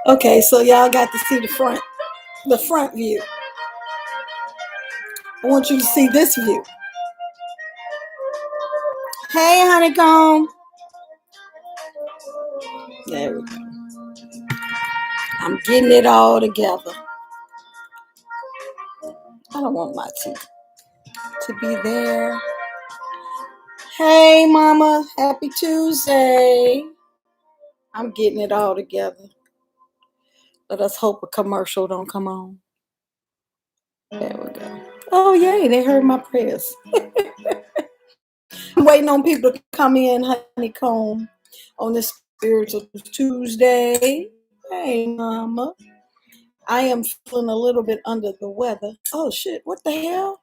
Okay, so y'all got to see the front view. I want you to see this view. Hey, honeycomb. There we go. I'm getting it all together. I don't want my teeth to be there. Hey, mama. Happy Tuesday. I'm getting it all together. Let us hope a commercial don't come on. There we go. Oh, yay. They heard my prayers. I'm waiting on people to come in, honeycomb, on this spiritual Tuesday. Hey, mama. I am feeling a little bit under the weather. Oh, shit. What the hell?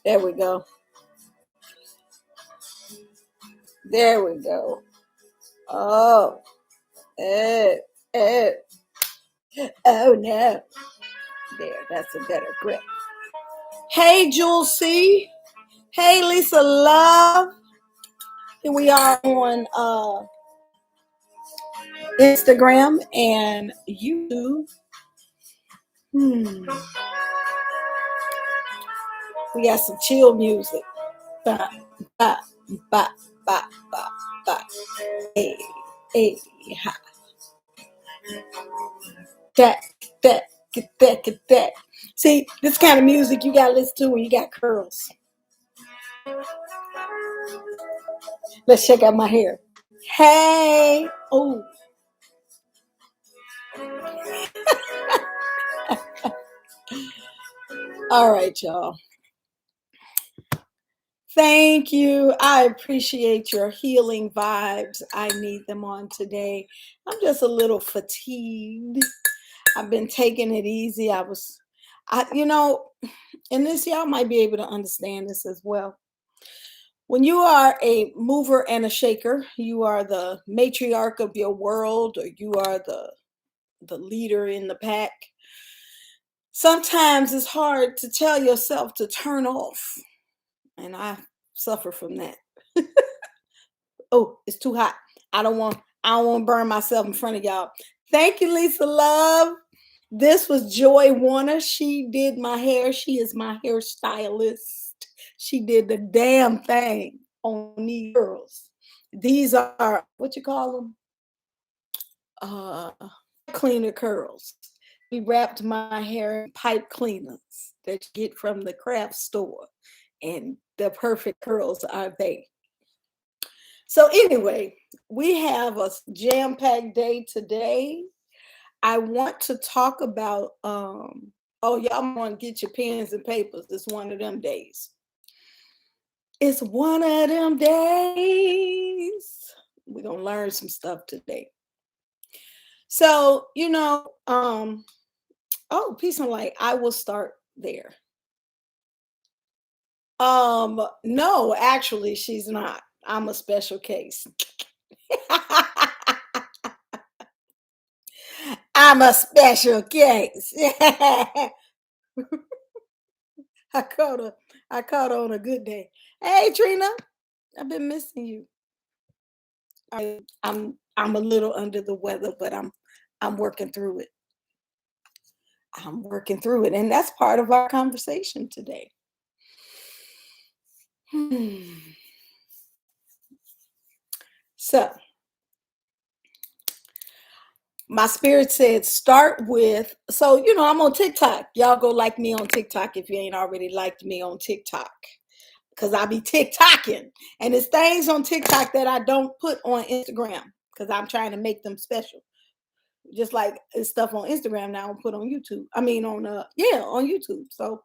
There we go. There we go. Oh, oh, oh, oh no. There, that's a better grip. Hey, Jules C. Hey, Lisa Love. Here we are on Instagram and YouTube. We got some chill music. Ba, ba, ba, ba, ba, ba. Hey, hey, ha. That, get that, get that. See, this kind of music you gotta listen to when you got curls. Let's check out my hair. Hey, oh. All right, y'all. Thank you. I appreciate your healing vibes. I need them on today. I'm just a little fatigued. I've been taking it easy. And this, y'all might be able to understand this as well. When you are a mover and a shaker, you are the matriarch of your world, or you are the leader in the pack. Sometimes it's hard to tell yourself to turn off. And I suffer from that. Oh, it's too hot. I don't want to burn myself in front of y'all. Thank you, Lisa Love. This was Joy Warner. She did my hair. She is my hairstylist. She did the damn thing on these girls. These are, what you call them? Cleaner curls. We wrapped my hair in pipe cleaners that you get from the craft store. And the perfect curls are they. So anyway, we have a jam-packed day today. I want to talk about, y'all want to get your pens and papers. It's one of them days. It's one of them days. We're going to learn some stuff today. So, peace and light. I will start there. No, actually, she's not. I'm a special case. I'm a special case. I caught her on a good day. Hey, Trina, I've been missing you. I'm a little under the weather, but I'm working through it. I'm working through it, and that's part of our conversation today. So, my spirit said start with, I'm on TikTok. Y'all go like me on TikTok if you ain't already liked me on TikTok. Because I be TikToking. And it's things on TikTok that I don't put on Instagram because I'm trying to make them special. Just like it's stuff on Instagram now I put on YouTube. I mean on YouTube. So,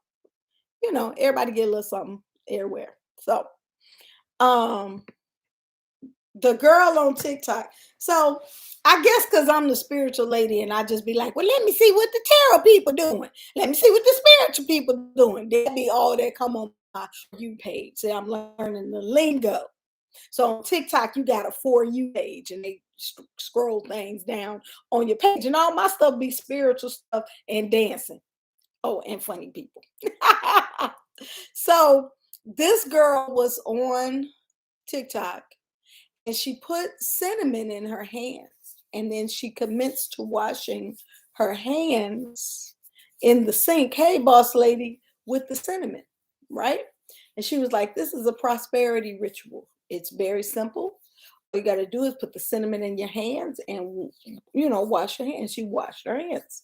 everybody get a little something everywhere. So, The girl on TikTok. So I guess because I'm the spiritual lady and I just be like, well, let me see what the tarot people doing. Let me see what the spiritual people doing. That'd be all that come on my you page. See, I'm learning the lingo. So on TikTok, you got a For You page and they scroll things down on your page. And all my stuff be spiritual stuff and dancing. Oh, and funny people. So this girl was on TikTok and she put cinnamon in her hands. And then she commenced to washing her hands in the sink. Hey, boss lady, with the cinnamon, right? And she was like, this is a prosperity ritual. It's very simple. All you got to do is put the cinnamon in your hands and, wash your hands. She washed her hands.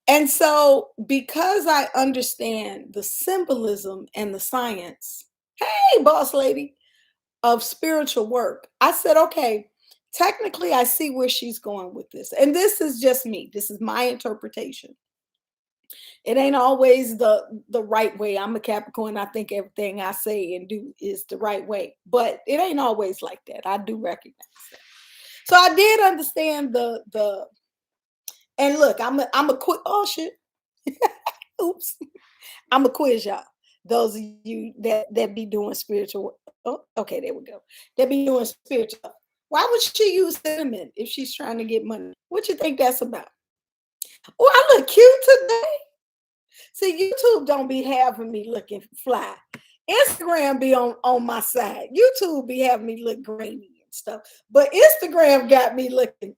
And so, because I understand the symbolism and the science, hey, boss lady, of spiritual work, I said, okay, technically, I see where she's going with this. And this is just me. This is my interpretation. It ain't always the right way. I'm a Capricorn. I think everything I say and do is the right way, but it ain't always like that. I do recognize that. So I did understand the and look, I'm a quick oh shit. Oops. I'm a quiz y'all. Those of you that be doing spiritual. Oh, okay, there we go. That be doing spiritual. Why would she use cinnamon if she's trying to get money? What you think that's about? Oh, I look cute today. See, YouTube don't be having me looking fly. Instagram be on my side. YouTube be having me look grainy and stuff. But Instagram got me looking.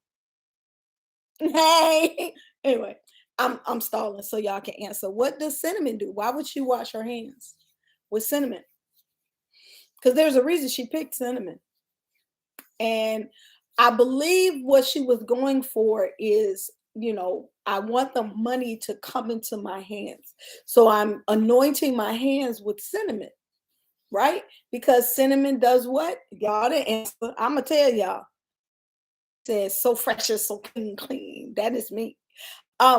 Hey. Anyway, I'm stalling so y'all can answer. What does cinnamon do? Why would she wash her hands with cinnamon? Because there's a reason she picked cinnamon. And I believe what she was going for is, I want the money to come into my hands. So I'm anointing my hands with cinnamon, right? Because cinnamon does what? Y'all didn't answer. I'm going to tell y'all. It says so fresh and so clean. That is me.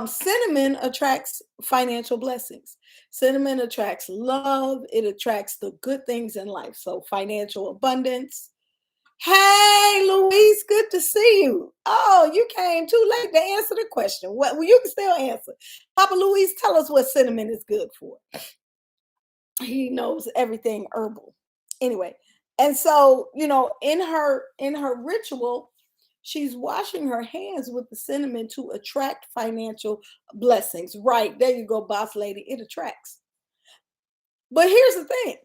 Cinnamon attracts financial blessings. Cinnamon attracts love. It attracts the good things in life. So financial abundance. Hey, Louise, good to see you. Oh, you came too late to answer the question. Well, you can still answer. Papa Louise, tell us what cinnamon is good for. He knows everything herbal. Anyway, and so, in her ritual, she's washing her hands with the cinnamon to attract financial blessings. Right, there you go, boss lady. It attracts. But here's the thing.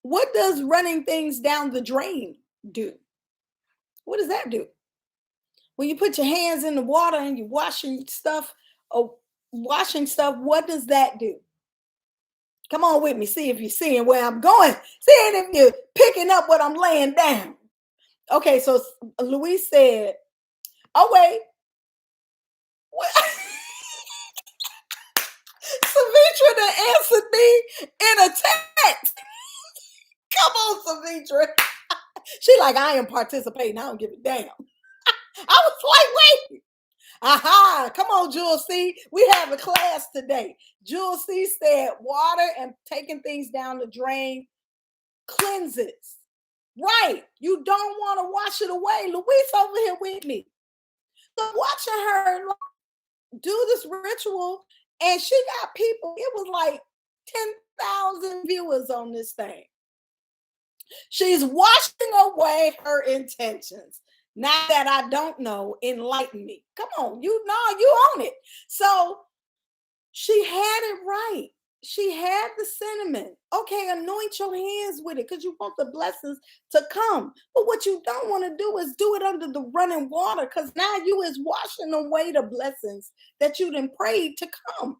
What does running things down the drain do? What does that do? When you put your hands in the water and you're washing stuff, what does that do? Come on with me. See if you're seeing where I'm going. Seeing if you're picking up what I'm laying down. Okay, so Louise said, oh, wait. Savitra done answered me in a text. Come on, Savitra. She like, I am participating. I don't give a damn. I was like, wait. Aha, come on, Jules C. We have a class today. Jules C said water and taking things down the drain cleanses. Right. You don't want to wash it away. Louise over here with me. So watching her do this ritual, and she got people, it was like 10,000 viewers on this thing. She's washing away her intentions. Now that I don't know, enlighten me. Come on, you own it. So she had it right. She had the cinnamon. Okay, anoint your hands with it because you want the blessings to come. But what you don't want to do is do it under the running water because now you is washing away the blessings that you done prayed to come.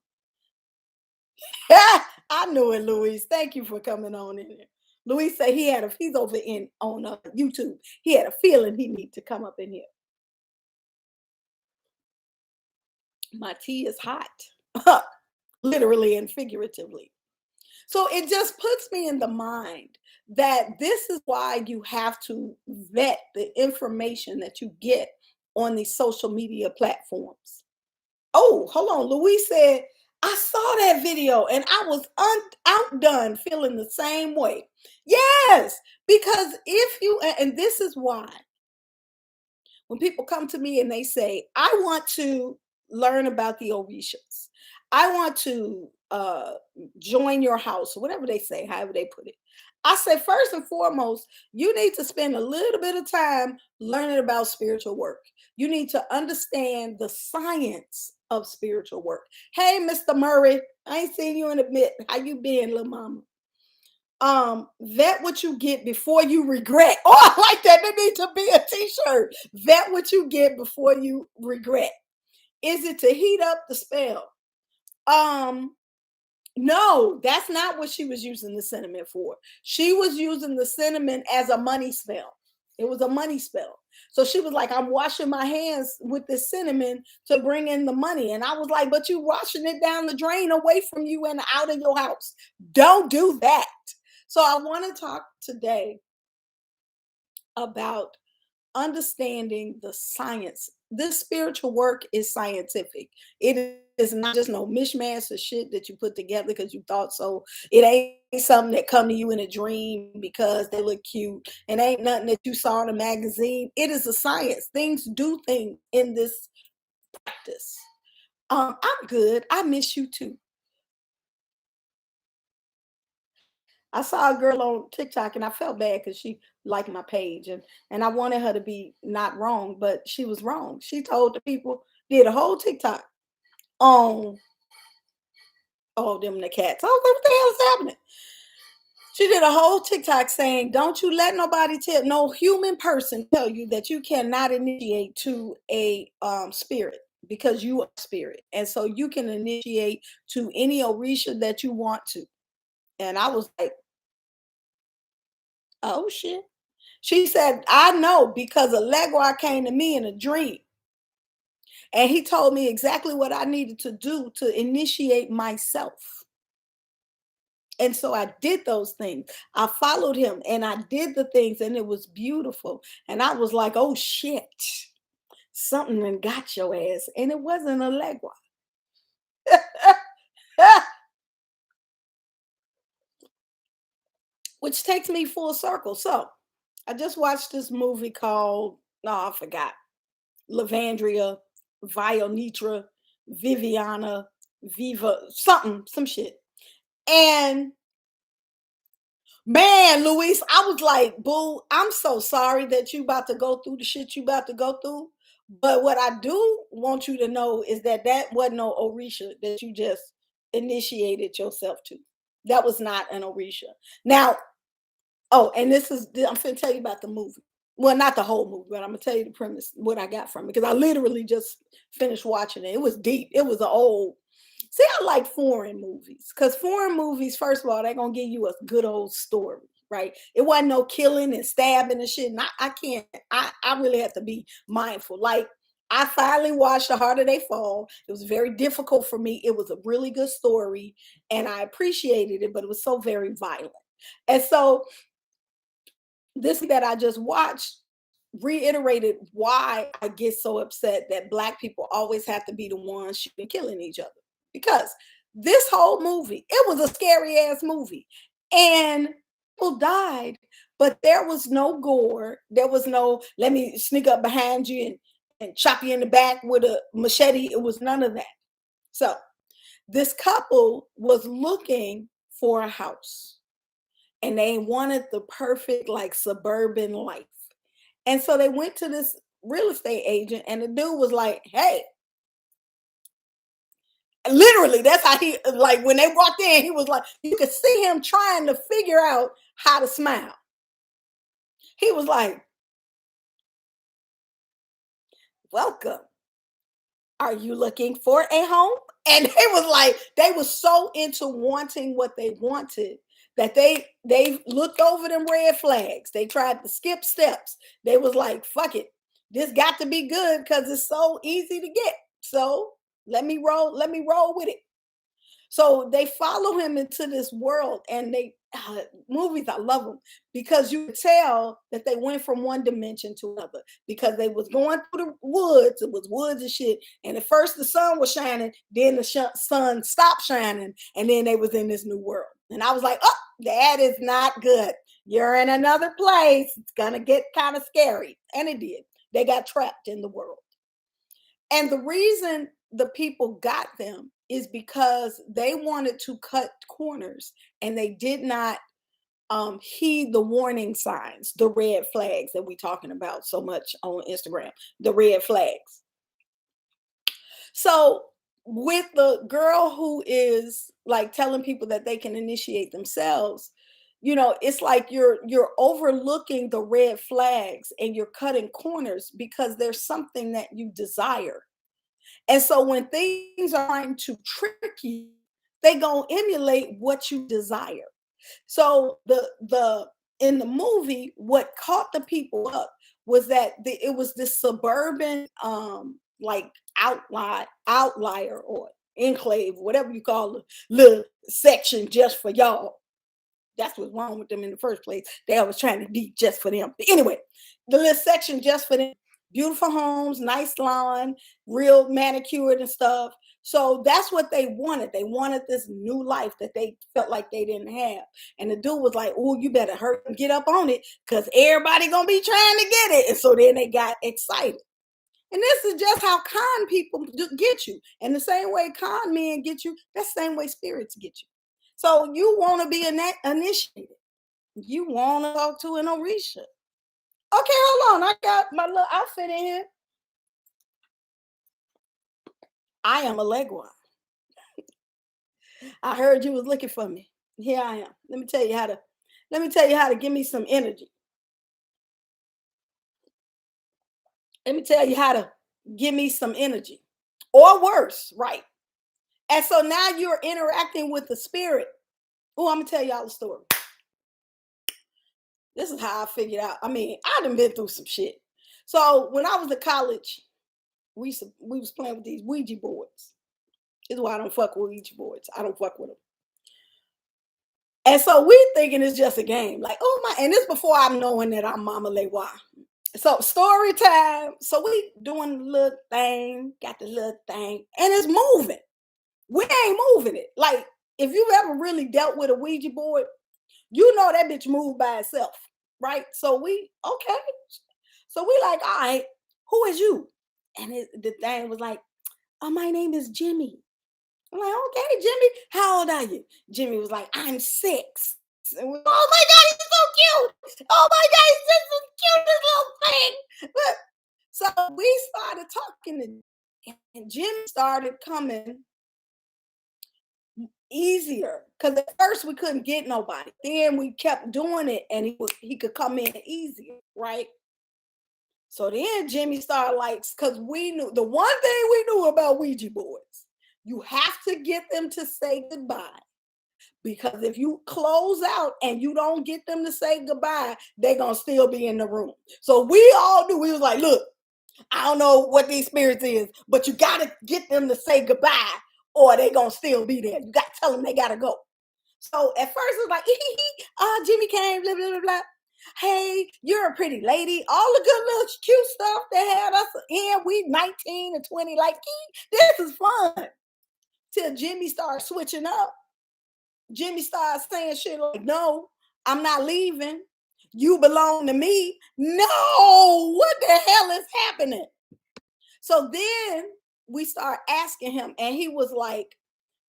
I knew it, Louise. Thank you for coming on in here. Louise said he's over on YouTube. He had a feeling he need to come up in here. My tea is hot, literally and figuratively. So it just puts me in the mind that this is why you have to vet the information that you get on these social media platforms. Oh, hold on. Louise said, I saw that video and I was outdone feeling the same way. Yes, because if you, and this is why when people come to me and they say, I want to learn about the Orishas, I want to join your house, or whatever they say, however they put it. I say, first and foremost, you need to spend a little bit of time learning about spiritual work. You need to understand the science of spiritual work. Hey, Mr. Murray, I ain't seen you in a bit. How you been, little mama? Vet what you get before you regret. Oh, I like that. There needs to be a t-shirt. Vet what you get before you regret. Is it to heat up the spell? No, that's not what she was using the cinnamon for. She was using the cinnamon as a money spell. It was a money spell. So she was like, I'm washing my hands with this cinnamon to bring in the money. And I was like, but you washing it down the drain away from you and out of your house. Don't do that. So I want to talk today about understanding the science. This spiritual work is scientific. It is not just no mishmash of shit that you put together because you thought so. It ain't something that come to you in a dream because they look cute. And ain't nothing that you saw in a magazine. It is a science. Things do things in this practice. I'm good. I miss you too. I saw a girl on TikTok and I felt bad because she liked my page and I wanted her to be not wrong, but she was wrong. She told the people, did a whole TikTok on them the cats. I was like, what the hell is happening? She did a whole TikTok saying, don't you let nobody tell no human person tell you that you cannot initiate to a spirit because you are spirit. And so you can initiate to any Orisha that you want to. And I was like, oh shit. She said, I know because Allegro came to me in a dream. And he told me exactly what I needed to do to initiate myself. And so I did those things. I followed him and I did the things and it was beautiful. And I was like, oh shit, something done got your ass. And it wasn't Allegro. Which takes me full circle. So I just watched this movie called, no, I forgot. Lavandria, Vionitra, Viviana, Viva, something, some shit. And man, Luis, I was like, boo, I'm so sorry that you about to go through the shit you about to go through. But what I do want you to know is that that wasn't no Orisha that you just initiated yourself to. That was not an Orisha. Now, oh, and this is, I'm going to tell you about the movie. Well, not the whole movie, but I'm going to tell you the premise, what I got from it. Because I literally just finished watching it. It was deep. It was an old. See, I like foreign movies. Because foreign movies, first of all, they're going to give you a good old story, right? It wasn't no killing and stabbing and shit. And I can't, I really have to be mindful. Like, I finally watched The Harder They Fall. It was very difficult for me. It was a really good story. And I appreciated it, but it was so very violent. And so this that I just watched reiterated why I get so upset that Black people always have to be the ones shooting, killing each other. Because this whole movie, it was a scary ass movie. And people died, but there was no gore. There was no, let me sneak up behind you and chop you in the back with a machete. It was none of that. So this couple was looking for a house and they wanted the perfect like suburban life. And so they went to this real estate agent and the dude was like, hey, literally, that's how he, like when they walked in, he was like, you could see him trying to figure out how to smile. He was like, welcome. Are you looking for a home? And they was like, they was so into wanting what they wanted that they looked over them red flags. They tried to skip steps. They was like, fuck it. This got to be good because it's so easy to get. So let me roll with it. So they follow him into this world and they movies, I love them because you could tell that they went from one dimension to another because they was going through the woods. It was woods and shit. And at first the sun was shining, then the sun stopped shining, and then they was in this new world. And I was like, oh, that is not good. You're in another place. It's gonna get kind of scary. And it did. They got trapped in the world. And the reason the people got them is because they wanted to cut corners and they did not heed the warning signs, the red flags that we're talking about so much on Instagram, the red flags. So with the girl who is like telling people that they can initiate themselves, you know, it's like you're overlooking the red flags and you're cutting corners because there's something that you desire. And so when things are trying to trick you, they gonna emulate what you desire. So the in the movie, what caught the people up was that it was this suburban like outlier or enclave, whatever you call it, little section just for y'all. That's what's wrong with them in the first place. They was trying to be just for them. But anyway, the little section just for them. Beautiful homes, nice lawn, real manicured and stuff. So that's what they wanted. They wanted this new life that they felt like they didn't have. And the dude was like, oh, you better hurry and get up on it because everybody going to be trying to get it. And so then they got excited. And this is just how con people get you. And the same way con men get you, that's the same way spirits get you. So you want to be initiated. You want to talk to an Orisha. Okay, hold on. I got my little outfit in here. I am a Legua. I heard you was looking for me. Here I am. Let me tell you how to give me some energy. Let me tell you how to give me some energy. Or worse, right? And so now you're interacting with the spirit. Oh, I'm gonna tell y'all a story. This is how I figured out. I mean, I done been through some shit. So when I was at college, we was playing with these Ouija boards. This is why I don't fuck with Ouija boards. I don't fuck with them. And so we thinking it's just a game. Like, oh my, and this before I'm knowing that I'm Mama Lewa. So story time. So we doing the little thing, got the little thing, and it's moving. We ain't moving it. Like, if you've ever really dealt with a Ouija board, you know that bitch moved by itself, right? So we, okay. So we like, all right, who is you? And the thing was like, oh, my name is Jimmy. I'm like, okay, Jimmy, how old are you? Jimmy was like, I'm 6. And we, oh my God, he's so cute. Oh my God, he's just the cutest little thing. Look. So we started talking to him, and Jimmy started coming easier because at first we couldn't get nobody. Then we kept doing it and he could come in easier, right? So then Jimmy started like, because we knew the one thing we knew about Ouija boards, you have to get them to say goodbye. Because if you close out and you don't get them to say goodbye, they're going to still be in the room. So we all knew, we was like, look, I don't know what these spirits is, but you got to get them to say goodbye or they going to still be there. You got to tell them they got to go. So at first it was like, Jimmy came, blah, blah, blah, blah. Hey, you're a pretty lady. All the good little cute stuff they had us in. We 19 and 20, like, this is fun. Till Jimmy started switching up. Jimmy started saying shit like, no, I'm not leaving. You belong to me. No, what the hell is happening? So then we start asking him, and he was like,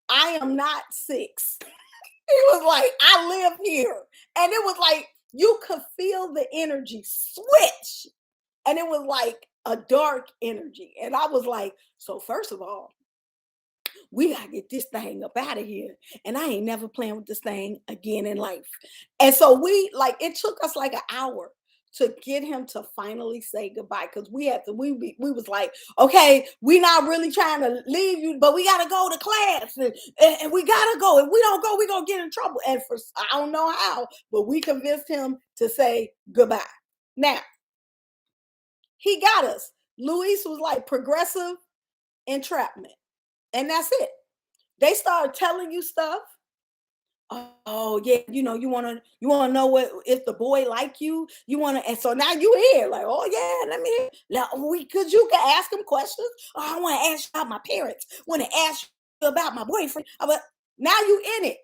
I am not 6. He was like, I live here. And it was like, you could feel the energy switch. And it was like a dark energy. And I was like, so first of all, we gotta get this thing up out of here. And I ain't never playing with this thing again in life. And so it took us like an hour to get him to finally say goodbye. Cause we was like, okay, we're not really trying to leave you, but we gotta go to class and we gotta go. If we don't go, we're gonna get in trouble. And I don't know how, but we convinced him to say goodbye. Now, he got us. Luis was like progressive entrapment. And that's it. They started telling you stuff. Oh yeah, you wanna know what if the boy like you. You wanna, and so now you here like, oh yeah, let me now we cause you can ask him questions. Oh, I want to ask you about my parents. Want to ask you about my boyfriend. But now you in it,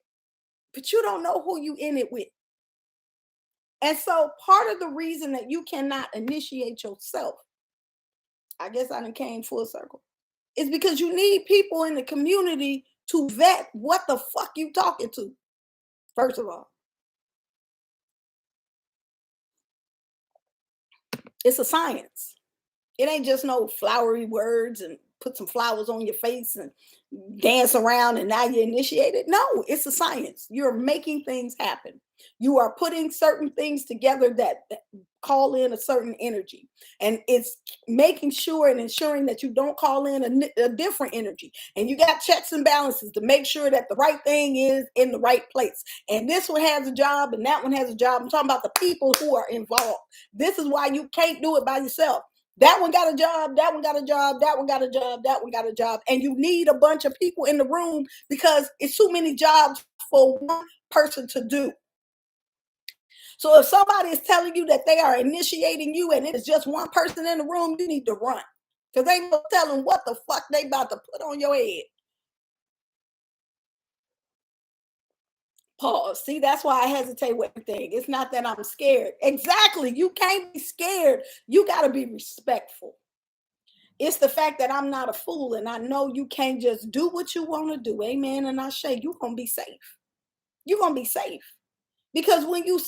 but you don't know who you in it with. And so part of the reason that you cannot initiate yourself, I guess I done came full circle, is because you need people in the community to vet what the fuck you talking to. First of all, it's a science. It ain't just no flowery words and put some flowers on your face and dance around and now you're initiated. No, it's a science. You're making things happen. You are putting certain things together that call in a certain energy. And it's making sure and ensuring that you don't call in a different energy. And you got checks and balances to make sure that the right thing is in the right place. And this one has a job and that one has a job. I'm talking about the people who are involved. This is why you can't do it by yourself. That one got a job, that one got a job, that one got a job, that one got a job. And you need a bunch of people in the room because it's too many jobs for one person to do. So if somebody is telling you that they are initiating you and it is just one person in the room, you need to run. Because they no telling what the fuck they about to put on your head. Pause. See, that's why I hesitate with everything. It's not that I'm scared. Exactly. You can't be scared. You got to be respectful. It's the fact that I'm not a fool and I know you can't just do what you want to do. Amen. And I say you're going to be safe. You're going to be safe. Because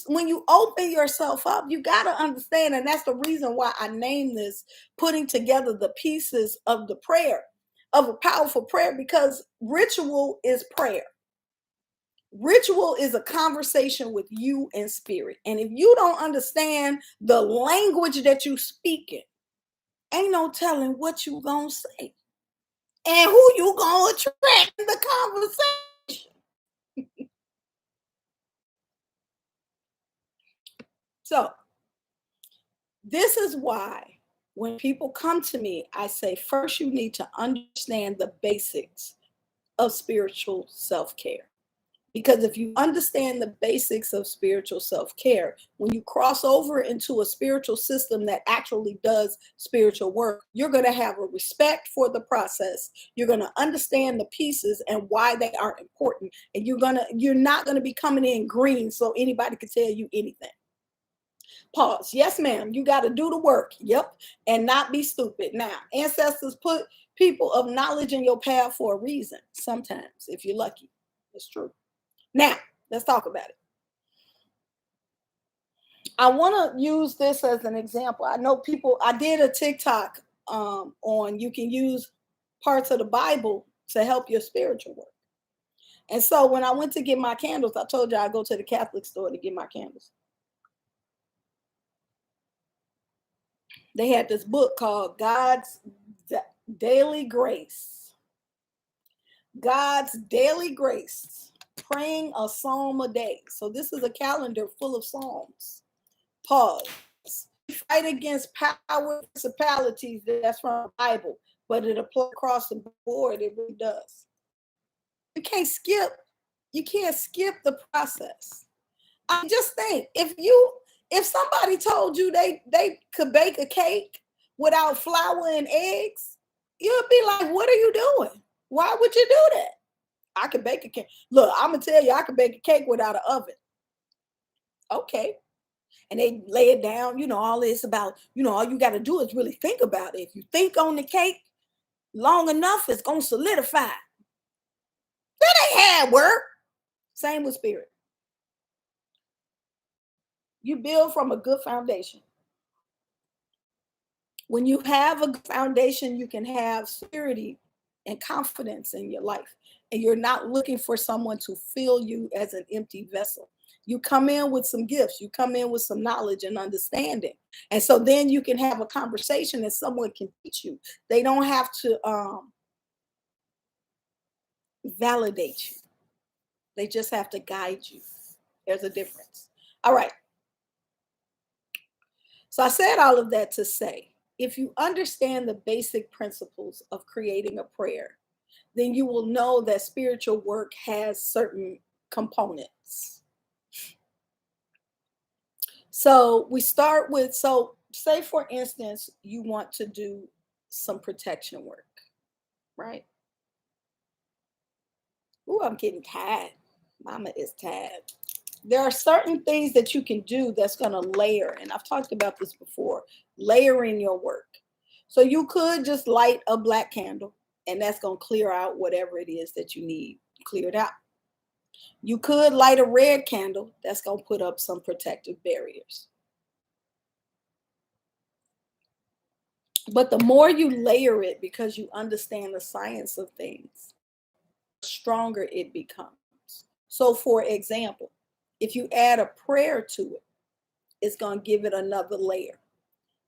when you open yourself up, you got to understand, and that's the reason why I named this putting together the pieces of the prayer, of a powerful prayer, because ritual is prayer. Ritual is a conversation with you in spirit. And if you don't understand the language that you speak in, ain't no telling what you gonna say and who you gonna attract in the conversation. So this is why when people come to me, I say first you need to understand the basics of spiritual self-care. Because if you understand the basics of spiritual self-care, when you cross over into a spiritual system that actually does spiritual work, you're going to have a respect for the process. You're going to understand the pieces and why they are important. And you're not going to be coming in green so anybody can tell you anything. Pause. Yes, ma'am. You got to do the work. Yep. And not be stupid. Now, ancestors put people of knowledge in your path for a reason. Sometimes, if you're lucky. It's true. Now, let's talk about it. I want to use this as an example. I know I did a TikTok on you can use parts of the Bible to help your spiritual work. And so when I went to get my candles, I told you I go to the Catholic store to get my candles. They had this book called God's Daily Grace. God's Daily Grace. Praying a psalm a day. So this is a calendar full of psalms. Pause. Fight against power principalities. That's from the Bible, but it applies across the board. It really does. You can't skip. You can't skip the process. I just think if somebody told you they could bake a cake without flour and eggs, you'd be like, "What are you doing? Why would you do that?" I could bake a cake. Look, I'm gonna tell you, I could bake a cake without an oven. Okay. And they lay it down, all this about, all you got to do is really think about it. If you think on the cake long enough, it's going to solidify. That ain't hard work. Same with spirit. You build from a good foundation. When you have a good foundation, you can have security and confidence in your life. And you're not looking for someone to fill you as an empty vessel. You come in with some gifts, you come in with some knowledge and understanding. And so then you can have a conversation and someone can teach you. They don't have to validate you. They just have to guide you. There's a difference. All right. So I said all of that to say, if you understand the basic principles of creating a prayer, then you will know that spiritual work has certain components. So we start with, so say for instance, you want to do some protection work, right? Ooh, I'm getting tired. Mama is tired. There are certain things that you can do that's going to layer, and I've talked about this before, layering your work. So you could just light a black candle, and that's going to clear out whatever it is that you need cleared out. You could light a red candle, that's going to put up some protective barriers. But the more you layer it, because you understand the science of things, the stronger it becomes. So, for example, if you add a prayer to it, it's going to give it another layer.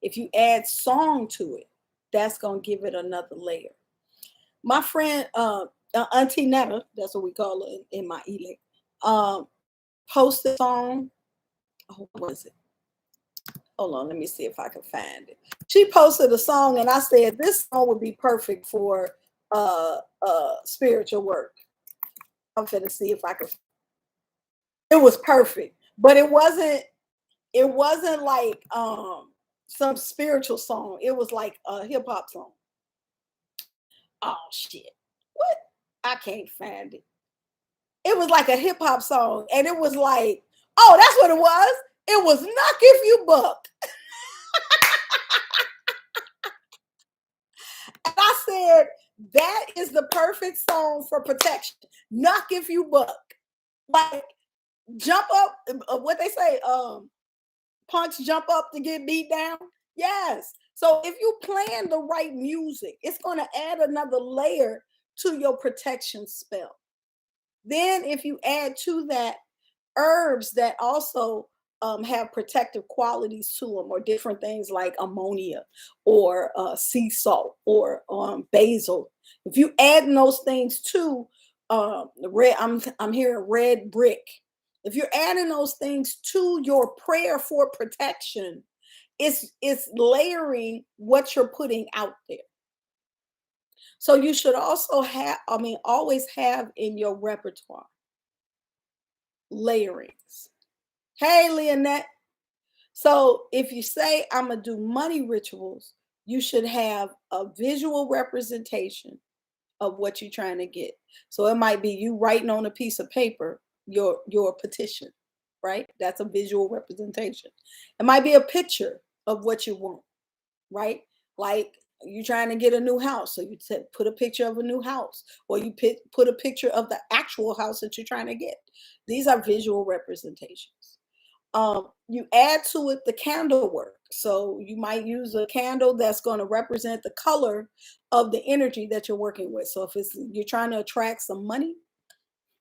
If you add song to it, that's going to give it another layer. My friend, Auntie Netta, that's what we call her in my elect, posted a song. Oh, what was it? Hold on, let me see if I can find it. She posted a song, and I said this song would be perfect for spiritual work. I'm finna see if I can. It was perfect, but it wasn't. It wasn't like some spiritual song. It was like a hip hop song. Oh shit! What? I can't find it. It was like a hip hop song, and it was like, oh, that's what it was. It was "Knock If You Buck." And I said, that is the perfect song for protection. Knock if you buck. Like, jump up, what they say, punch, jump up to get beat down. Yes. So if you playing the right music, it's going to add another layer to your protection spell. Then if you add to that herbs that also have protective qualities to them, or different things like ammonia or sea salt or basil. If you add those things to red, I'm hearing red brick. If you're adding those things to your prayer for protection, it's layering what you're putting out there. So you should also have, always have in your repertoire layerings. Hey, Leonette. So if you say, I'm going to do money rituals, you should have a visual representation of what you're trying to get. So it might be you writing on a piece of paper your petition, right? That's a visual representation. It might be a picture of what you want, right? Like you're trying to get a new house. So you put a picture of a new house, or you put a picture of the actual house that you're trying to get. These are visual representations. You add to it the candle work. So you might use a candle that's going to represent the color of the energy that you're working with. So if you're trying to attract some money,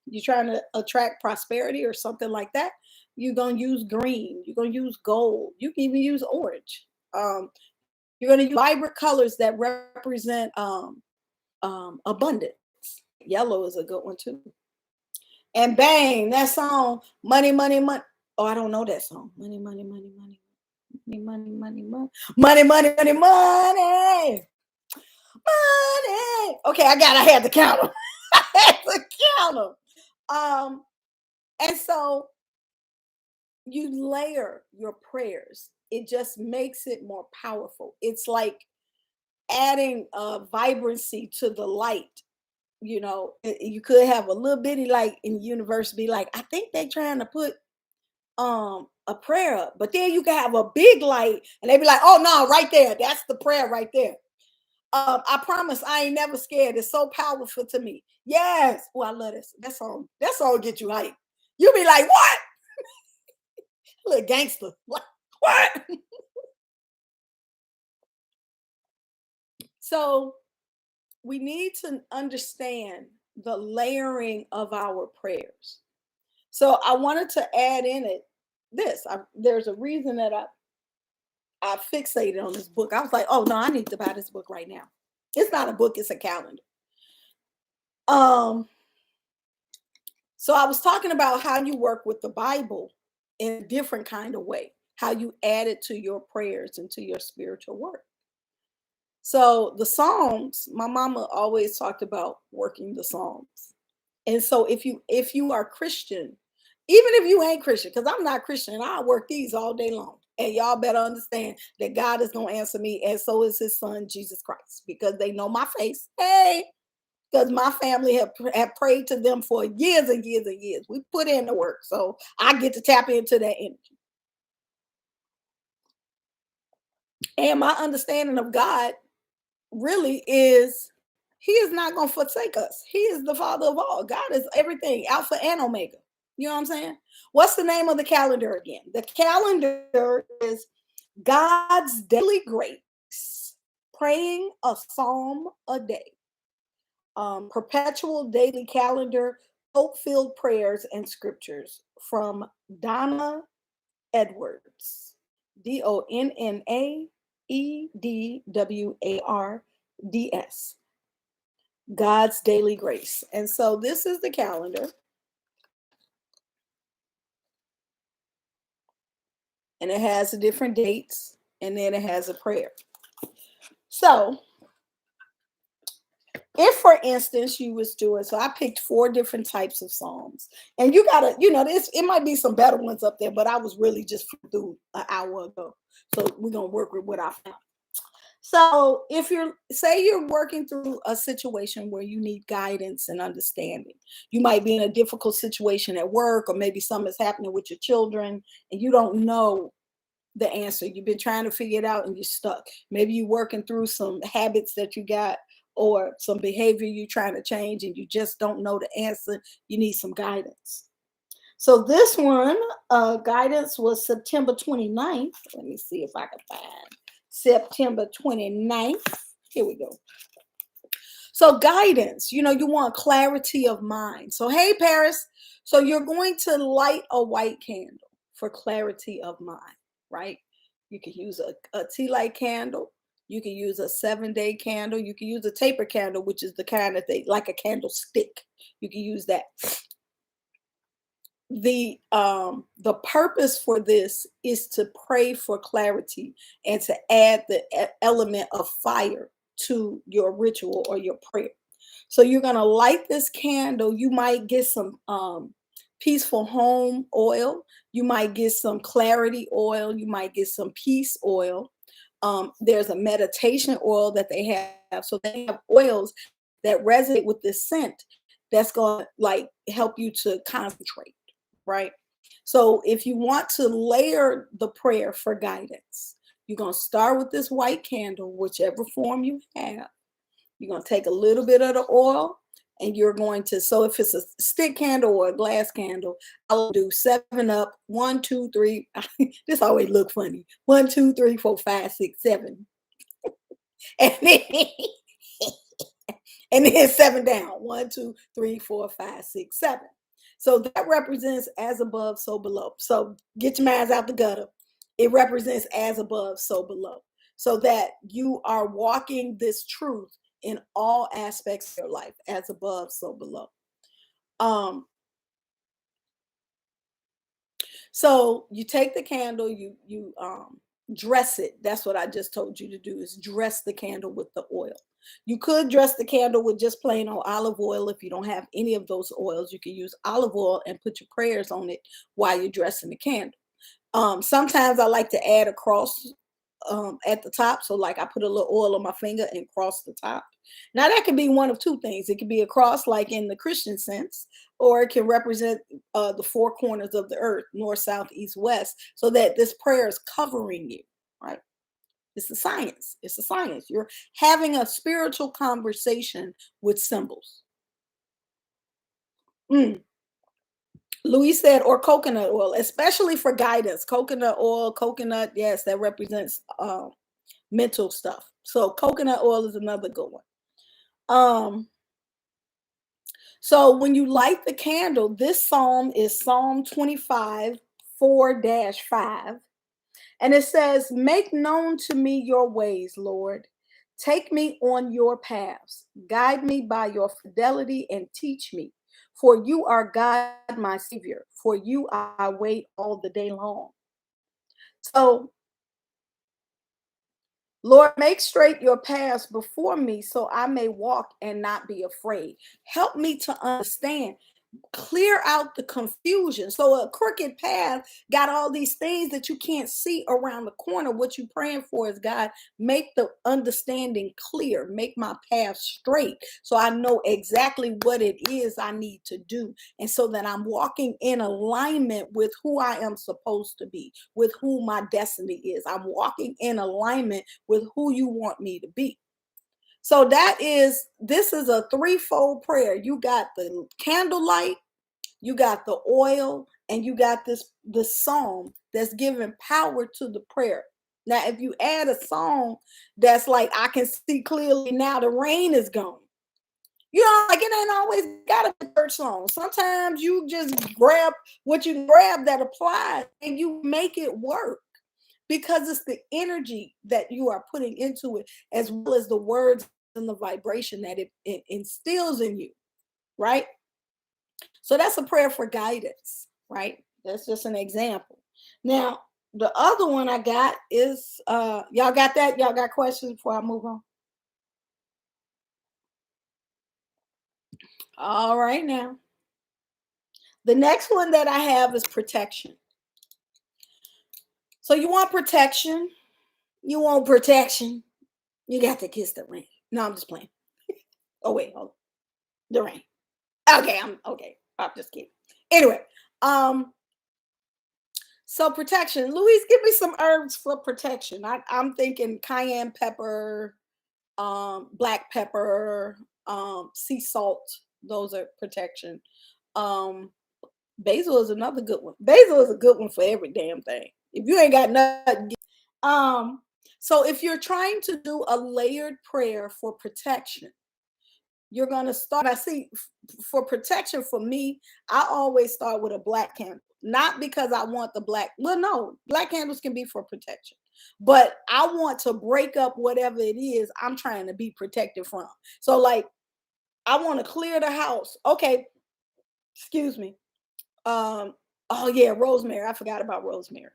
you're trying to attract prosperity or something like that, you're going to use green, you're going to use gold, you can even use orange. You're going to use vibrant colors that represent abundance. Yellow is a good one too. And bang, that song, money, money, money. Oh, I don't know that song. Money, money, money, money, money, money, money, money, money, money, money, money, money. Okay, I had to count them. I had to count them. And so you layer your prayers. It just makes it more powerful. It's like adding vibrancy to the light. You could have a little bitty light in the universe, be like, I think they're trying to put a prayer up, but then you can have a big light and they be like, oh no, right there, that's the prayer right there. I promise I ain't never scared. It's so powerful to me. Yes. Oh, I love this. That song get you hype. You be like, what? Little gangster. What? So we need to understand the layering of our prayers. So I wanted to add in it this. There's a reason that I fixated on this book. I was like, oh no, I need to buy this book right now. It's not a book, it's a calendar. So I was talking about how you work with the Bible in a different kind of way, how you add it to your prayers and to your spiritual work. So the Psalms, my mama always talked about working the Psalms. And so if you are Christian, even if you ain't Christian, because I'm not Christian, I work these all day long. And y'all better understand that God is gonna answer me, and so is his son Jesus Christ, because they know my face. Hey, because my family have prayed to them for years and years and years. We put in the work. So I get to tap into that energy. And my understanding of God really is he is not going to forsake us. He is the father of all. God is everything, Alpha and Omega. You know what I'm saying? What's the name of the calendar again? The calendar is God's Daily Grace, praying a psalm a day, perpetual daily calendar, hope filled prayers and scriptures from Donna Edwards. DonnaEdwards. God's Daily Grace. And so this is the calendar. And it has the different dates, and then it has a prayer. So if, for instance, you was doing, so I picked 4 different types of psalms, and you gotta, it might be some better ones up there, but I was really just through an hour ago, so we're gonna work with what I found. So if you're working through a situation where you need guidance and understanding, you might be in a difficult situation at work, or maybe something is happening with your children and you don't know the answer. You've been trying to figure it out and you're stuck. Maybe you're working through some habits that you got, or some behavior you're trying to change and you just don't know the answer. You need some guidance. So this one, guidance was September 29th. Let me see if I can find September 29th. Here we go. So guidance, you want clarity of mind. So, hey, Paris. So you're going to light a white candle for clarity of mind, right? You can use a tea light candle. You can use a 7-day candle. You can use a taper candle, which is the kind that they like a candlestick. You can use that. The purpose for this is to pray for clarity and to add the element of fire to your ritual or your prayer. So you're going to light this candle. You might get some peaceful home oil. You might get some clarity oil. You might get some peace oil. There's a meditation oil that they have. So they have oils that resonate with this scent that's going to help you to concentrate, right? So if you want to layer the prayer for guidance, you're going to start with this white candle, whichever form you have. You're going to take a little bit of the oil, and you're going to, so if it's a stick candle or a glass candle, I'll do 7 up, 1, 2, 3. This always look funny. 1, 2, 3, 4, 5, 6, 7. And then, and then 7 down. 1, 2, 3, 4, 5, 6, 7. So that represents as above, so below. So get your minds out the gutter. It represents as above, so below. So that you are walking this truth in all aspects of your life, as above, so below. So you take the candle, you dress it. That's what I just told you to do, is dress the candle with the oil. You could dress the candle with just plain old olive oil. If you don't have any of those oils, you can use olive oil and put your prayers on it while you're dressing the candle. Sometimes I like to add a cross at the top. So like I put a little oil on my finger and cross the top. Now that can be one of 2 things. It can be a cross like in the Christian sense, or it can represent the 4 corners of the earth, north, south, east, west, so that this prayer is covering you, right? It's a science. It's a science. You're having a spiritual conversation with symbols. Louise said, or coconut oil, especially for guidance. Coconut oil, coconut, yes, that represents mental stuff. So coconut oil is another good one. So when you light the candle, this psalm is Psalm 25, 4-5. And it says, make known to me your ways, Lord. Take me on your paths. Guide me by your fidelity and teach me. For you are God, my Savior. For you I wait all the day long. So Lord, make straight your paths before me so I may walk and not be afraid. Help me to understand, clear out the confusion. So a crooked path got all these things that you can't see around the corner. What you praying for is, God, make the understanding clear, make my path straight so I know exactly what it is I need to do. And so that I'm walking in alignment with who I am supposed to be, with who my destiny is. I'm walking in alignment with who you want me to be. So this is a threefold prayer. You got the candlelight, you got the oil, and you got the psalm that's giving power to the prayer. Now, if you add a song that's like, I can see clearly now the rain is gone. You know, like it ain't always got a church song. Sometimes you just grab what you grab that applies and you make it work because it's the energy that you are putting into it, as well as the words and the vibration that it instills in you, right? So that's a prayer for guidance, right? That's just an example. Now, the other one I got is y'all got that? Y'all got questions before I move on? All right now. The next one that I have is protection. So you want protection, you want protection, you got to kiss the rain. No, I'm just playing. Oh wait, hold on. The rain. Okay, I'm okay. I'm just kidding. Anyway, um, so protection. Louise, give me some herbs for protection. I'm thinking cayenne pepper, black pepper, sea salt. Those are protection. Um, basil is another good one. Basil is a good one for every damn thing. If you ain't got nothing, um, so if you're trying to do a layered prayer for protection, you're gonna start. I see for protection for me, I always start with a black candle. Not because I want the black, well, no, black candles can be for protection, but I want to break up whatever it is I'm trying to be protected from. So, like, I want to clear the house. Okay, excuse me. Oh yeah, rosemary. I forgot about rosemary.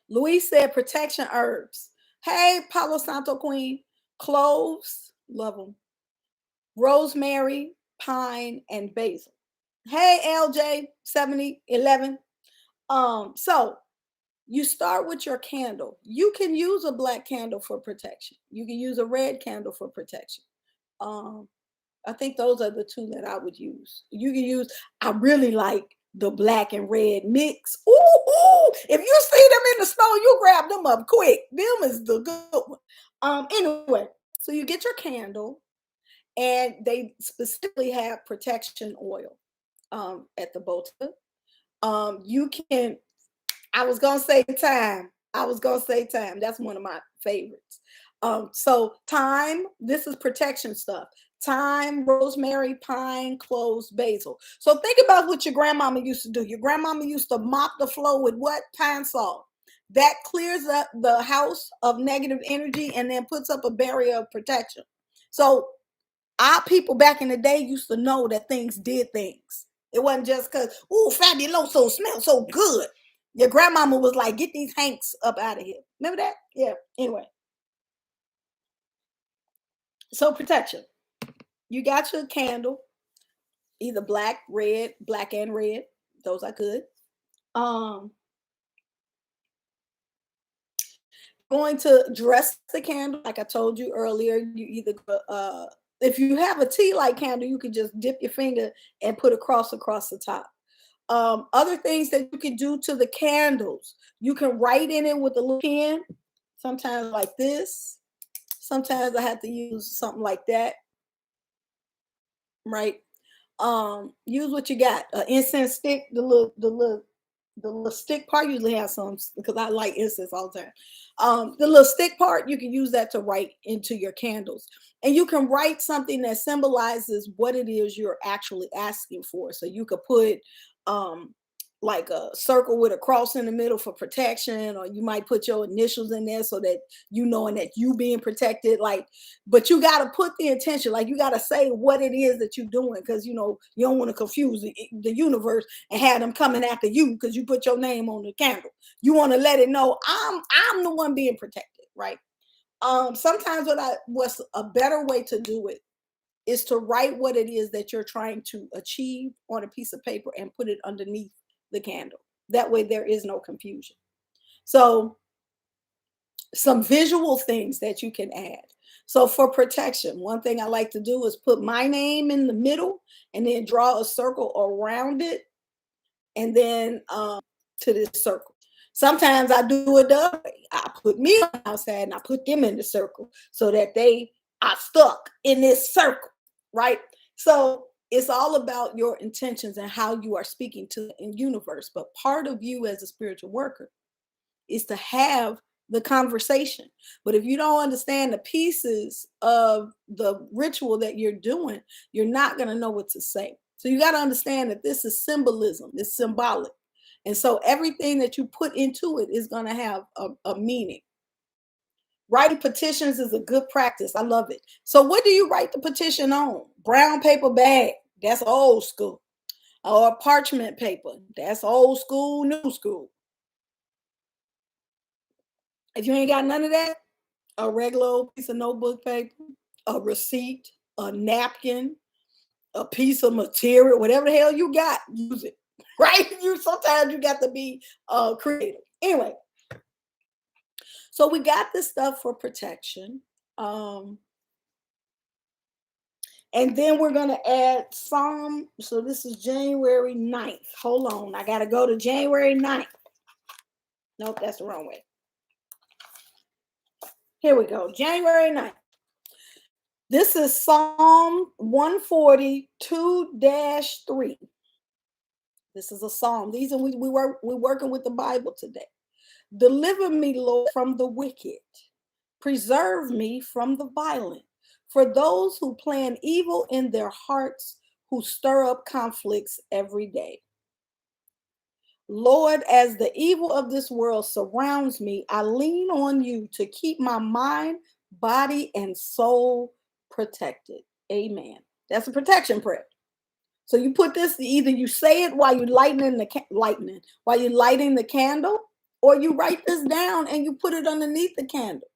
Luis said protection herbs. Hey, Palo Santo Queen, cloves, love them. Rosemary, pine, and basil. Hey, LJ 7011. So you start with your candle. You can use a black candle for protection. You can use a red candle for protection. Um, I think those are the two that I would use. You can use, I really like the black and red mix. Ooh, ooh. If you see them in the store, you grab them up quick. Them is the good one. Anyway, so you get your candle, and they specifically have protection oil at the Bota. You can, I was gonna say thyme. I was gonna say thyme. That's one of my favorites. So thyme, this is protection stuff. Thyme, rosemary, pine, cloves, basil. So think about what your grandmama used to do. Your grandmama used to mop the floor with what? Pine salt. That clears up the house of negative energy and then puts up a barrier of protection. So our people back in the day used to know that things did things. It wasn't just because, ooh, fabuloso smells so good. Your grandmama was like, get these hanks up out of here. Remember that? Yeah. Anyway, so protection. You got your candle, either black, red, black and red. Those are good. Um, Going to dress the candle, like I told you earlier. You either if you have a tea light candle, you can just dip your finger and put a cross across the top. Other things that you can do to the candles, you can write in it with a little pen, sometimes like this. Sometimes I have to use something like that, right? Use what you got. Incense stick, the little stick part usually has some because I like incense all the time. The little stick part, you can use that to write into your candles. And you can write something that symbolizes what it is you're actually asking for. So you could put um like a circle with a cross in the middle for protection, or you might put your initials in there so that you knowing that you being protected. Like, but you got to put the intention, like you got to say what it is that you're doing, because you don't want to confuse the universe and have them coming after you because you put your name on the candle. You want to let it know I'm the one being protected, right? Sometimes what's a better way to do it is to write what it is that you're trying to achieve on a piece of paper and put it underneath the candle. That way there is no confusion. So some visual things that you can add. So for protection, one thing I like to do is put my name in the middle and then draw a circle around it, and then to this circle. Sometimes I do it the other way. I put me on the outside and I put them in the circle so that they are stuck in this circle, right? So it's all about your intentions and how you are speaking to the universe. But part of you as a spiritual worker is to have the conversation. But if you don't understand the pieces of the ritual that you're doing, you're not going to know what to say. So you got to understand that this is symbolism, it's symbolic. And so everything that you put into it is going to have a meaning. Writing petitions is a good practice. I love it. So what do you write the petition on? Brown paper bag. That's old school. Or parchment paper. That's old school, new school. If you ain't got none of that, a regular old piece of notebook paper, a receipt, a napkin, a piece of material, whatever the hell you got, use it. Right? Sometimes you got to be creative. Anyway, so we got this stuff for protection. And then we're going to add Psalm. So this is January 9th. Hold on. I got to go to January 9th. Nope, that's the wrong way. Here we go. January 9th. This is Psalm 142-3. This is a psalm. These are we're working with the Bible today. Deliver me, Lord, from the wicked. Preserve me from the violent. For those who plan evil in their hearts, who stir up conflicts every day. Lord, as the evil of this world surrounds me, I lean on you to keep my mind, body, and soul protected. Amen. That's a protection prayer. So you put this, either you say it while you're lighting the candle, or you write this down and you put it underneath the candle.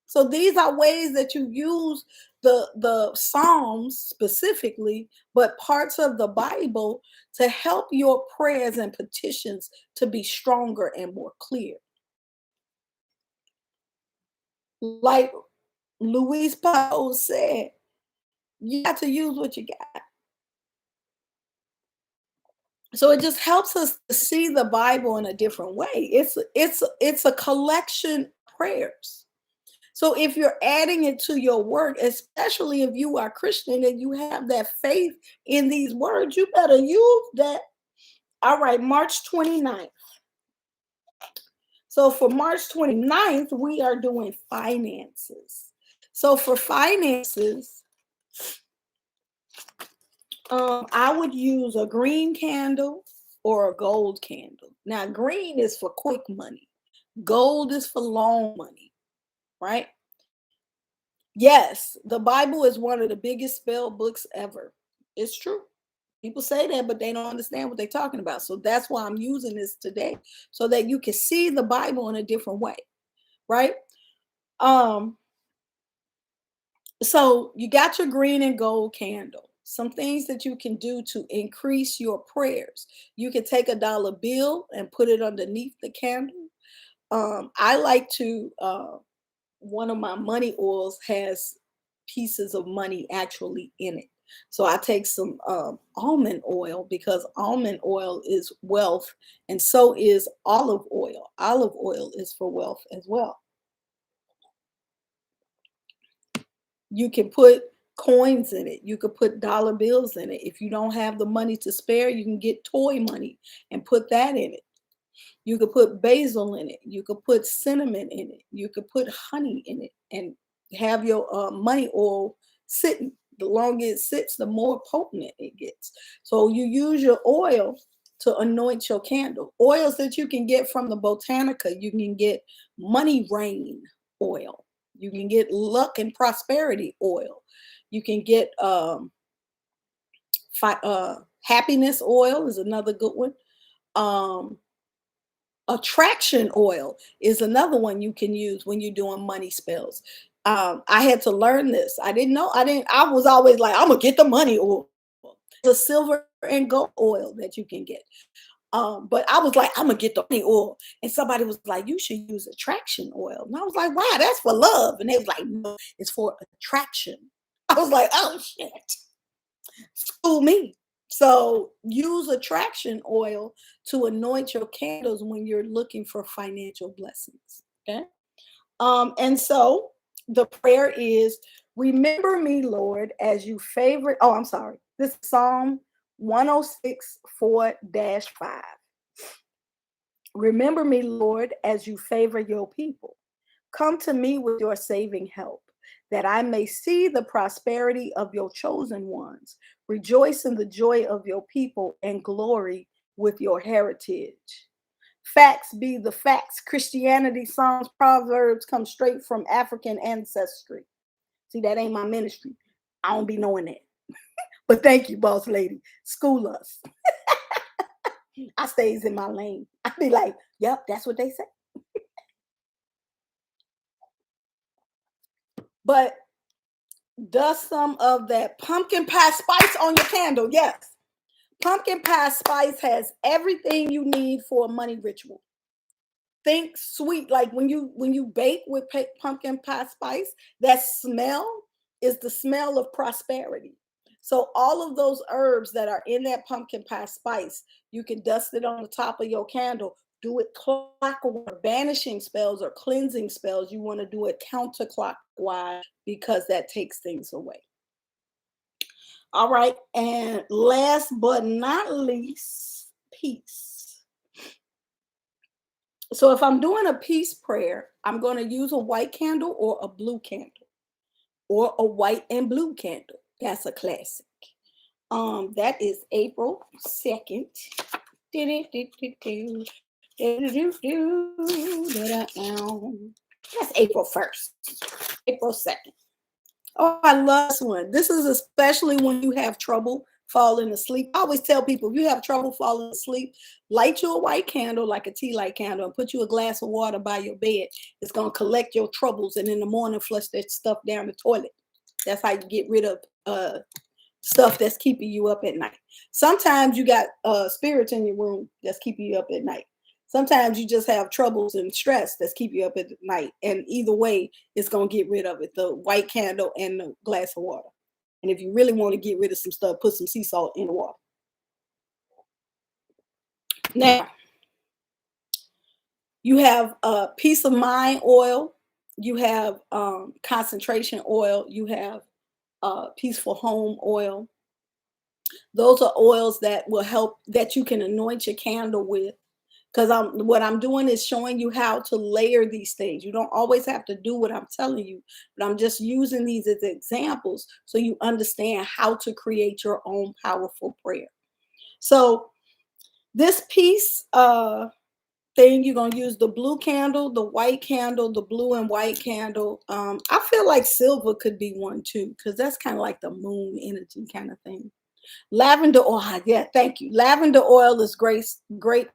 So these are ways that you use the Psalms specifically, but parts of the Bible to help your prayers and petitions to be stronger and more clear. Like Louise Powell said, you got to use what you got. So it just helps us to see the Bible in a different way. It's a collection of prayers. So if you're adding it to your work, especially if you are Christian and you have that faith in these words, you better use that. All right, March 29th. So for March 29th, we are doing finances. So for finances, I would use a green candle or a gold candle. Now, green is for quick money. Gold is for long money, right? Yes, the Bible is one of the biggest spell books ever. It's true. People say that, but they don't understand what they're talking about. So that's why I'm using this today, so that you can see the Bible in a different way, right? So you got your green and gold candle. Some things that you can do to increase your prayers. You can take a dollar bill and put it underneath the candle. I like to, one of my money oils has pieces of money actually in it. So I take some almond oil, because almond oil is wealth, and so is olive oil. Olive oil is for wealth as well. You can put coins in it. You could put dollar bills in it. If you don't have the money to spare, you can get toy money and put that in it. You could put basil in it. You could put cinnamon in it. You could put honey in it and have your money oil sitting. The longer it sits, the more potent it gets. So you use your oil to anoint your candle. Oils that you can get from the Botanica. You can get money rain oil. You can get luck and prosperity oil. You can get happiness oil is another good one. Attraction oil is another one you can use when you're doing money spells. I had to learn this. I didn't know. I was always like, I'm gonna get the money oil. The silver and gold oil that you can get. But I was like, I'm gonna get the money oil. And somebody was like, you should use attraction oil. And I was like, why? That's for love. And they was like, no, it's for attraction. I was like, oh shit. School me. So use attraction oil to anoint your candles when you're looking for financial blessings. Okay. And so the prayer is, remember me, Lord, as you favorite. Oh, I'm sorry. This is Psalm 106, 4-5. Remember me, Lord, as you favor your people. Come to me with your saving help, that I may see the prosperity of your chosen ones, rejoice in the joy of your people, and glory with your heritage. Facts be the facts. Christianity, Psalms, Proverbs come straight from African ancestry. See, that ain't my ministry. I don't be knowing that. But thank you, boss lady. School us. I stays in my lane. I be like, yep, that's what they say. But does some of that pumpkin pie spice on your candle? Yes. Pumpkin pie spice has everything you need for a money ritual. Think sweet, like when you bake with pumpkin pie spice, that smell is the smell of prosperity. So all of those herbs that are in that pumpkin pie spice, you can dust it on the top of your candle. Do it clockwise. Banishing spells or cleansing spells, you want to do it counterclockwise because that takes things away. All right, and last but not least, peace. So if I'm doing a peace prayer, I'm going to use a white candle or a blue candle or a white and blue candle. That's a classic. That is April 2nd. That's April 1st. April 2nd. Oh, I love this one. This is especially when you have trouble falling asleep. I always tell people, if you have trouble falling asleep, light you a white candle, like a tea light candle, and put you a glass of water by your bed. It's going to collect your troubles, and in the morning, flush that stuff down the toilet. That's how you get rid of stuff that's keeping you up at night. Sometimes you got spirits in your room that's keeping you up at night. Sometimes you just have troubles and stress that's keep you up at night. And either way, it's going to get rid of it, the white candle and the glass of water. And if you really want to get rid of some stuff, put some sea salt in the water. Now, you have peace of mind oil. You have concentration oil. You have peaceful home oil. Those are oils that will help, that you can anoint your candle with. Because what I'm doing is showing you how to layer these things. You don't always have to do what I'm telling you, but I'm just using these as examples so you understand how to create your own powerful prayer. So this piece thing, you're going to use the blue candle, the white candle, the blue and white candle. I feel like silver could be one too, because that's kind of like the moon energy kind of thing. Lavender oil, yeah, thank you. Lavender oil is great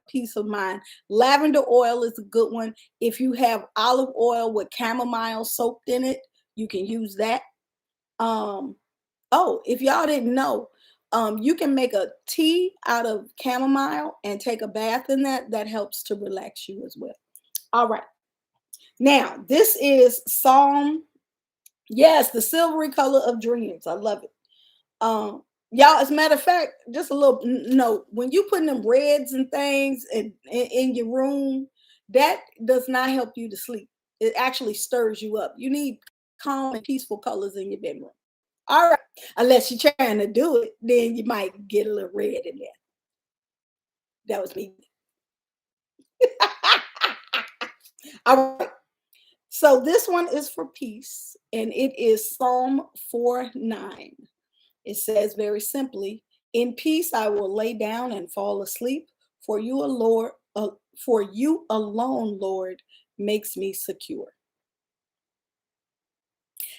peace of mind. Lavender oil is a good one. If you have olive oil with chamomile soaked in it, you can use that. Oh, if y'all didn't know, you can make a tea out of chamomile and take a bath in that. That helps to relax you as well. All right. Now, this is Psalm, yes, the silvery color of dreams. I love it. Y'all, as a matter of fact, just a little note, when you put them reds and things in your room, that does not help you to sleep. It actually stirs you up. You need calm and peaceful colors in your bedroom. All right, unless you're trying to do it, then you might get a little red in there. That was me. All right, so this one is for peace, and it is Psalm 4:9. It says very simply, "In peace I will lay down and fall asleep, for you, Lord, for you alone, Lord, makes me secure.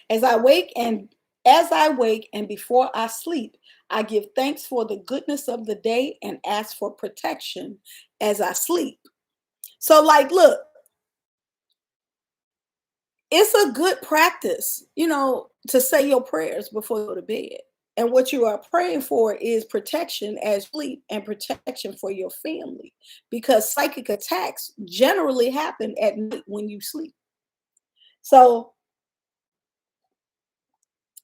As I wake and before I sleep, I give thanks for the goodness of the day and ask for protection as I sleep." So, like, look, it's a good practice, to say your prayers before you go to bed. And what you are praying for is protection as sleep and protection for your family, because psychic attacks generally happen at night when you sleep. So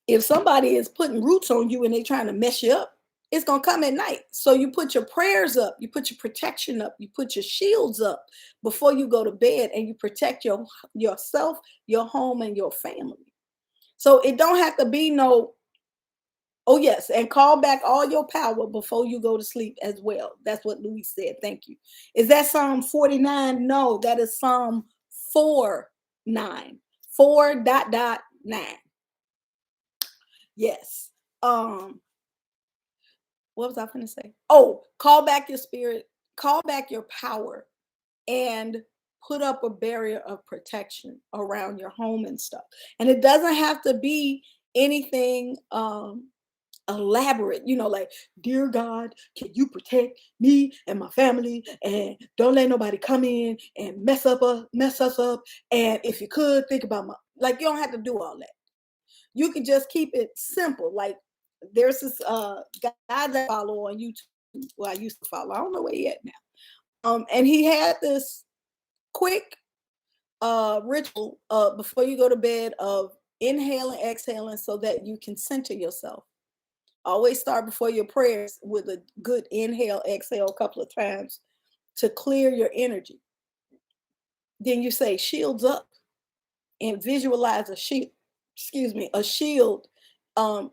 if somebody is putting roots on you and they trying to mess you up, it's going to come at night. So you put your prayers up, you put your protection up, you put your shields up before you go to bed, and you protect yourself, your home, and your family. So it don't have to be no, oh yes, and call back all your power before you go to sleep as well. That's what Louis said. Thank you. Is that Psalm 49? No, that is Psalm 4:9. 4:9. Yes. What was I going to say? Oh, call back your spirit, call back your power, and put up a barrier of protection around your home and stuff. And it doesn't have to be anything elaborate, like, dear God, can you protect me and my family, and don't let nobody come in and mess us up. And if you could think about like, you don't have to do all that. You can just keep it simple. Like, there's this guy that I follow on YouTube. Well, I used to follow. I don't know where he at now. And he had this quick ritual before you go to bed of inhaling, exhaling, so that you can center yourself. Always start before your prayers with a good inhale, exhale a couple of times to clear your energy. Then you say shields up and visualize a shield, a shield, um,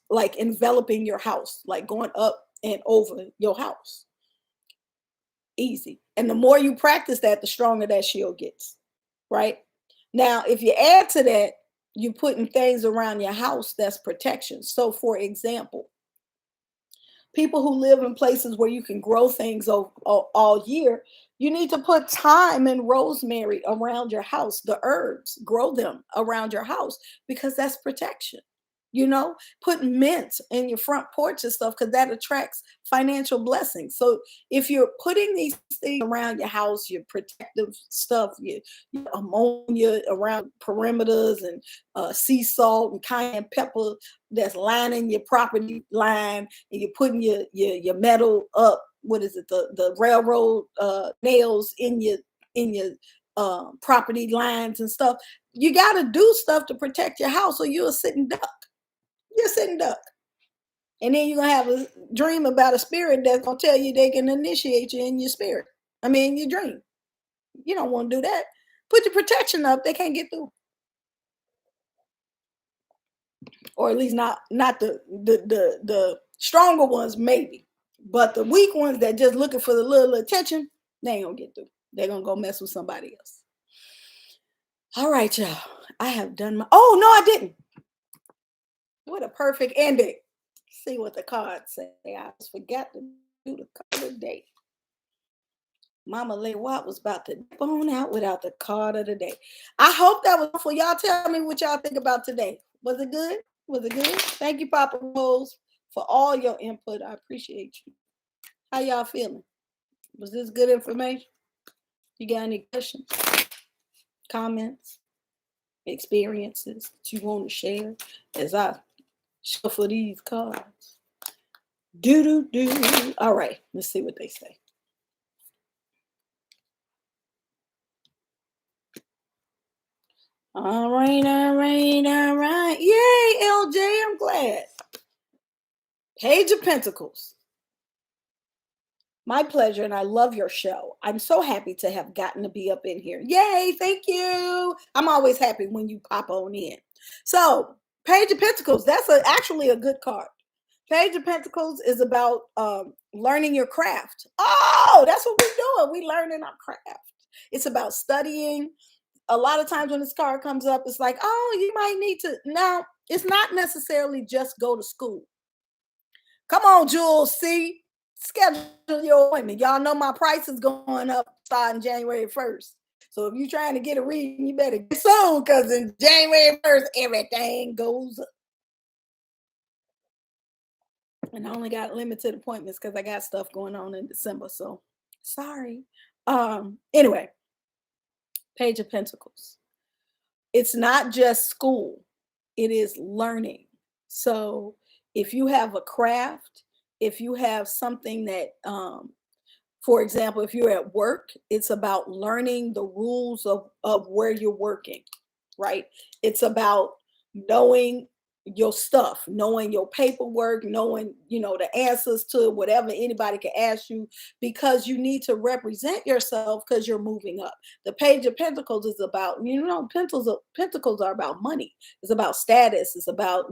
like enveloping your house, like going up and over your house. Easy. And the more you practice that, the stronger that shield gets, right? Now, if you add to that, you putting things around your house that's protection. So, for example, people who live in places where you can grow things all year, you need to put thyme and rosemary around your house. The herbs, grow them around your house, because that's protection. Put mint in your front porch and stuff, because that attracts financial blessings. So if you're putting these things around your house, your protective stuff, your ammonia around perimeters, and sea salt and cayenne pepper that's lining your property line, and you're putting your metal up, what is it, the railroad nails in your property lines and stuff. You got to do stuff to protect your house, or you're a sitting duck. You're a sitting duck. And then you're going to have a dream about a spirit that's going to tell you they can initiate you in your spirit. Your dream. You don't want to do that. Put your protection up. They can't get through. Or at least not the stronger ones, maybe. But the weak ones that just looking for the little attention, they ain't going to get through. They're going to go mess with somebody else. All right, y'all. I have done my... Oh, no, I didn't. What a perfect ending. See what the cards say. I just forgot to do the card of the day. Mama Lay Watt was about to dip on out without the card of the day. I hope that was for y'all. Tell me what y'all think about today. Was it good? Was it good? Thank you, Papa Rose, for all your input. I appreciate you. How y'all feeling? Was this good information? You got any questions, comments, experiences that you want to share as I shuffle these cards? Do. All right, let's see what they say. All right. Yay, LJ, I'm glad. Page of Pentacles. My pleasure, and I love your show. I'm so happy to have gotten to be up in here. Yay, thank you. I'm always happy when you pop on in. So, Page of Pentacles, that's actually a good card. Page of Pentacles is about learning your craft. Oh, that's what we're doing. We learning our craft. It's about studying. A lot of times when this card comes up, it's like, oh, you might need to. Now, it's not necessarily just go to school. Come on, Jules. See, schedule your appointment. Y'all know my price is going up starting January 1st. So if you're trying to get a reading, you better get soon, because in January 1st, everything goes up. And I only got limited appointments because I got stuff going on in December. So sorry. Anyway, Page of Pentacles. It's not just school, it is learning. So if you have a craft, if you have something that for example, if you're at work, it's about learning the rules of where you're working, right? It's about knowing your stuff, knowing your paperwork, knowing, the answers to whatever anybody can ask you, because you need to represent yourself because you're moving up. The Page of Pentacles is about, pentacles are about money. It's about status. It's about,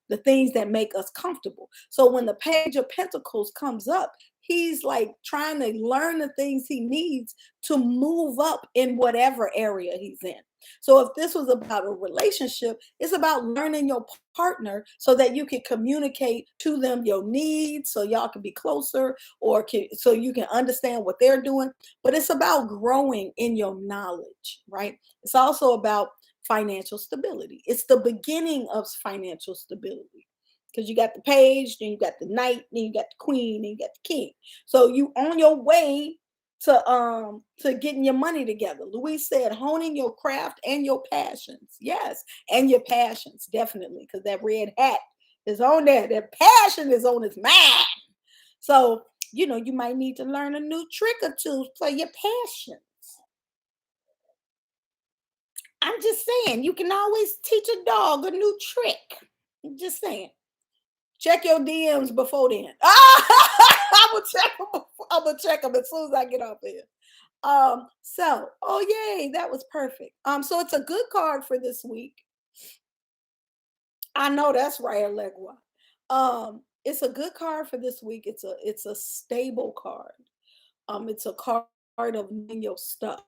the things that make us comfortable. So when the Page of Pentacles comes up, he's like trying to learn the things he needs to move up in whatever area he's in. So if this was about a relationship, it's about learning your partner so that you can communicate to them your needs, so y'all can be closer, or so you can understand what they're doing. But it's about growing in your knowledge, right? It's also about financial stability. It's the beginning of financial stability, because you got the page, then you got the knight, then you got the queen, then you got the king. So you on your way to getting your money together. Louise said, honing your craft and your passions. Yes, and your passions, definitely, because that red hat is on there. That passion is on his mind. So, you might need to learn a new trick or two for your passions. I'm just saying, you can always teach a dog a new trick. I'm just saying. Check your DMs before then. I'm gonna check them as soon as I get off here. Oh yay, that was perfect. So it's a good card for this week. I know that's right, Allegra. It's a good card for this week. It's a stable card. It's a card of knowing your stuff,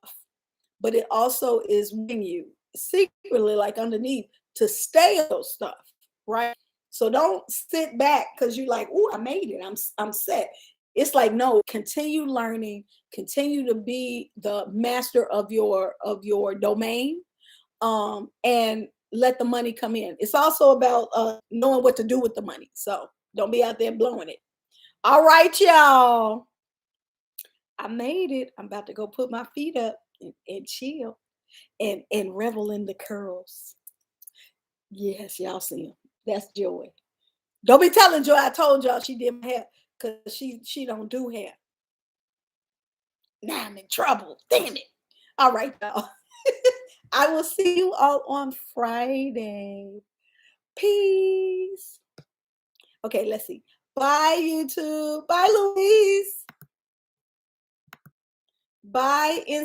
but it also is winning you secretly, like underneath, to stay on those stuff, right? So don't sit back because you're like, "Oh, I made it. I'm set." It's like, no, continue learning, continue to be the master of your domain, and let the money come in. It's also about knowing what to do with the money. So don't be out there blowing it. All right, y'all. I made it. I'm about to go put my feet up and chill and revel in the curls. Yes, y'all see them. That's Joy. Don't be telling Joy I told y'all she did my hair, because she don't do hair. Now I'm in trouble. Damn it. All right, y'all. I will see you all on Friday. Peace. Okay, let's see. Bye, YouTube. Bye, Louise. Bye,